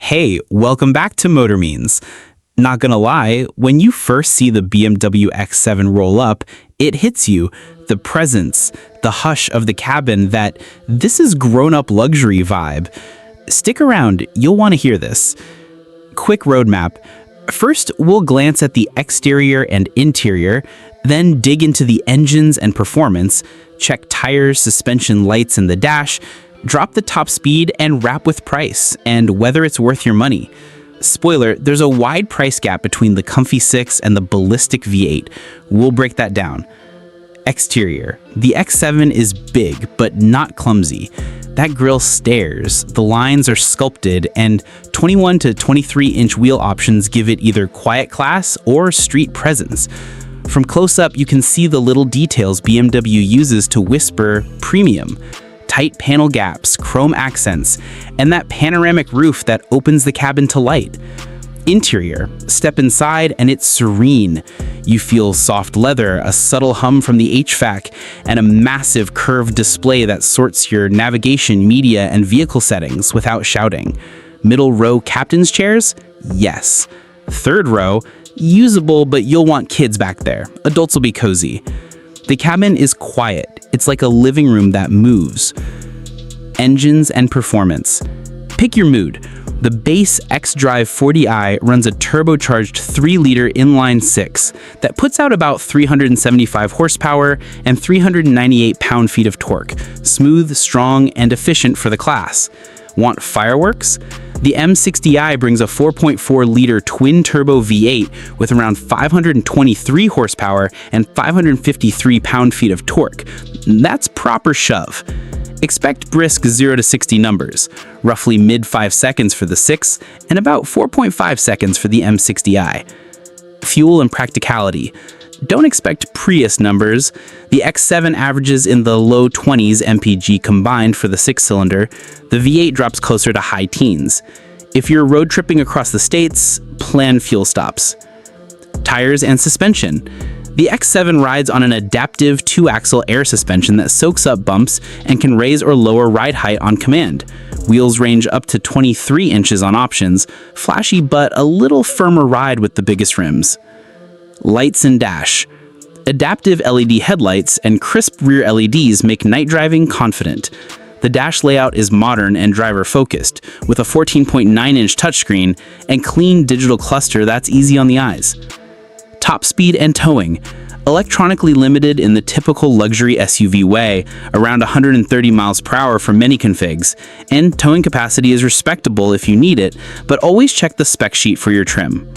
Hey, welcome back to Motor Means. Not gonna lie, when you first see the BMW X7 roll up, it hits you, the presence, the hush of the cabin, that this is grown-up luxury vibe. Stick around, you'll want to hear this. Quick roadmap. First, we'll glance at the exterior and interior, then dig into the engines and performance, check tires, suspension, lights, and the dash, drop the top speed, and wrap with price and whether it's worth your money. Spoiler, there's a wide price gap between the Comfy 6 and the ballistic V8. We'll break that down. Exterior. The X7 is big, but not clumsy. That grille stares, the lines are sculpted, and 21 to 23-inch wheel options give it either quiet class or street presence. From close-up, you can see the little details BMW uses to whisper premium. Tight panel gaps, chrome accents, and that panoramic roof that opens the cabin to light. Interior. Step inside and it's serene. You feel soft leather, a subtle hum from the HVAC, and a massive curved display that sorts your navigation, media, and vehicle settings without shouting. Middle row captain's chairs? Yes. Third row? Usable, but you'll want kids back there. Adults will be cozy. The cabin is quiet. It's like a living room that moves. Engines and performance. Pick your mood. The base xDrive 40i runs a turbocharged 3-liter inline-six that puts out about 375 horsepower and 398 pound-feet of torque. Smooth, strong, and efficient for the class. Want fireworks? The M60i brings a 4.4-liter twin-turbo V8 with around 523 horsepower and 553 pound-feet of torque. That's proper shove. Expect brisk 0 to 60 numbers, roughly mid 5 seconds for the 6 and about 4.5 seconds for the M60i. Fuel and practicality. Don't expect Prius numbers. The X7 averages in the low 20s mpg combined for the 6-cylinder. The V8 drops closer to high teens. If you're road tripping across the states, plan fuel stops. Tires and suspension. The X7 rides on an adaptive 2-axle air suspension that soaks up bumps and can raise or lower ride height on command. Wheels range up to 23 inches on options, flashy but a little firmer ride with the biggest rims. Lights and dash. Adaptive LED headlights and crisp rear LEDs make night driving confident. The dash layout is modern and driver-focused, with a 14.9-inch touchscreen and clean digital cluster that's easy on the eyes. Top speed and towing. Electronically limited in the typical luxury SUV way, around 130 miles per hour for many configs, and towing capacity is respectable if you need it, but always check the spec sheet for your trim.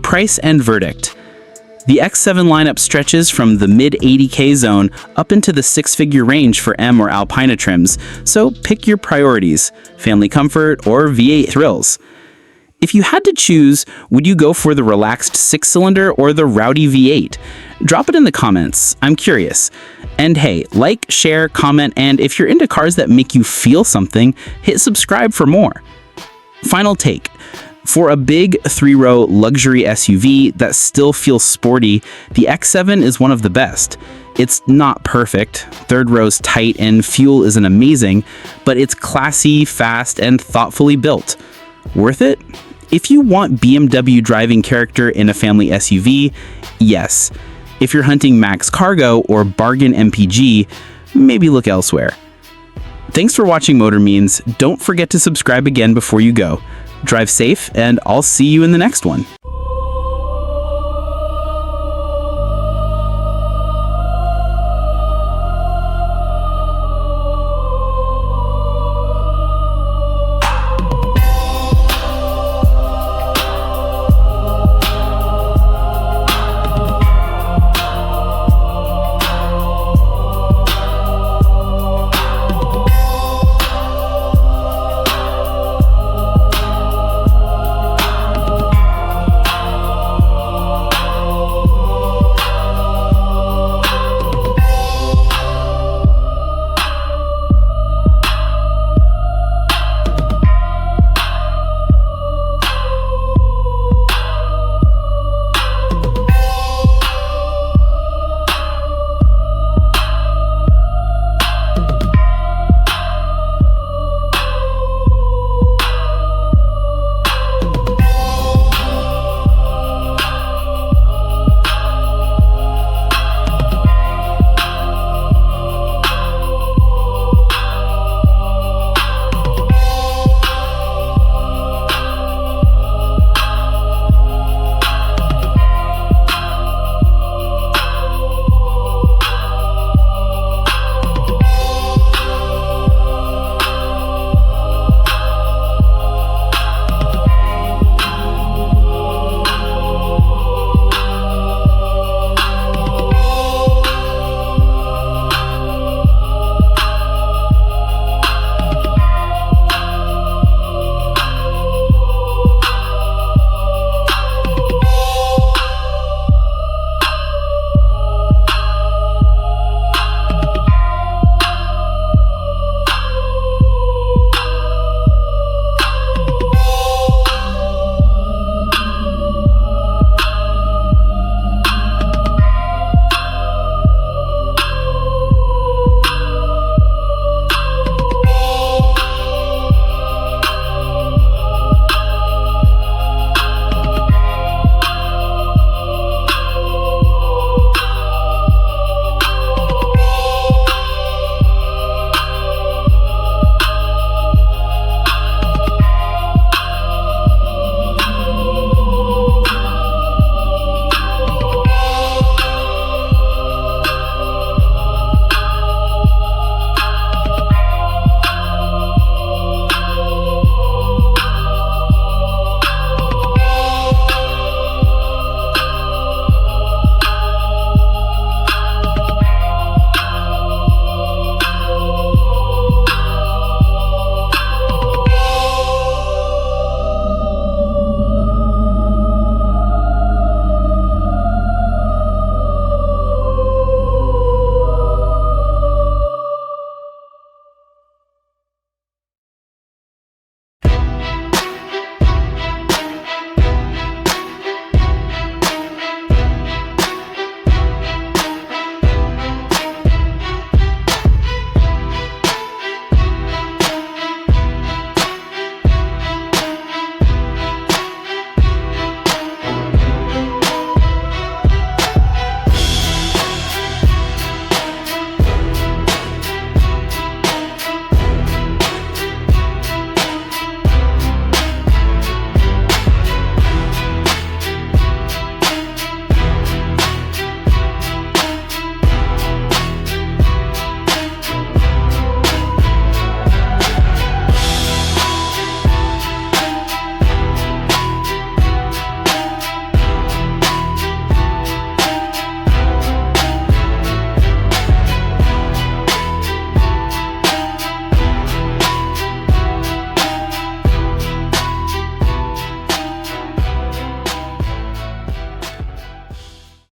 Price and verdict. The X7 lineup stretches from the mid-80K zone up into the 6-figure range for M or Alpina trims, so pick your priorities, family comfort or V8 thrills. If you had to choose, would you go for the relaxed 6-cylinder or the rowdy V8? Drop it in the comments, I'm curious. And hey, like, share, comment, and if you're into cars that make you feel something, hit subscribe for more. Final take. For a big 3-row luxury SUV that still feels sporty, the X7 is one of the best. It's not perfect, third row's tight and fuel isn't amazing, but it's classy, fast, and thoughtfully built. Worth it? If you want BMW driving character in a family SUV, yes. If you're hunting max cargo or bargain MPG, maybe look elsewhere. Thanks for watching Motor Means. Don't forget to subscribe again before you go. Drive safe, and I'll see you in the next one.